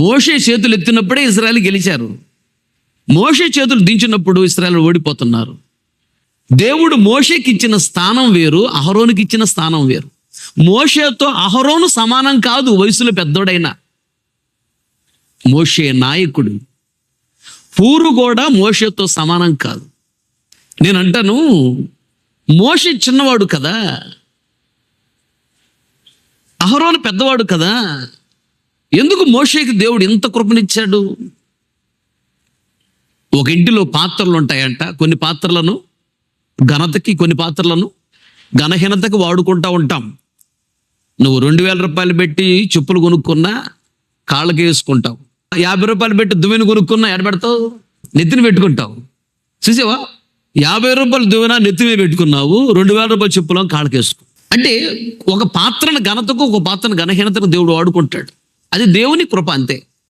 మోషే చేతులు ఎత్తినప్పుడే ఇశ్రాయేలు గెలిచారు. మోషే చేతులు దించినప్పుడు ఇశ్రాయేలు ఓడిపోతున్నారు. దేవుడు మోషేకి ఇచ్చిన స్థానం వేరు, అహరోనుకి ఇచ్చిన స్థానం వేరు. మోషేతో అహరోను సమానం కాదు, వయసులో పెద్దోడైనా. మోషే నాయకుడు. పూరు కూడా మోషేతో సమానం కాదు. నేను అంటాను, మోషే చిన్నవాడు కదా, అహరోను పెద్దవాడు కదా, ఎందుకు మోషేకి దేవుడు ఇంత కృపనిచ్చాడు? ఒక ఇంటిలో పాత్రలు ఉంటాయంట. కొన్ని పాత్రలను ఘనతకి, కొన్ని పాత్రలను ఘనహీనతకి వాడుకుంటూ ఉంటాం. నువ్వు 2000 రూపాయలు పెట్టి చెప్పులు కొనుక్కున్నా కాళ్ళకి వేసుకుంటావు. 50 రూపాయలు పెట్టి దువ్వెన కొనుక్కున్నా ఎడబెడతావు, నెత్తిని పెట్టుకుంటావు. చూసావా? 50 రూపాయలు దువ్వెన నెత్తిని పెట్టుకున్నావు, 2000 రూపాయలు చెప్పులు కాళ్ళకి వేసుకో. అంటే ఒక పాత్రను ఘనతకు, ఒక పాత్రను ఘనహీనతకు దేవుడు వాడుకుంటాడు. అది దేవుని కృప, అంతే.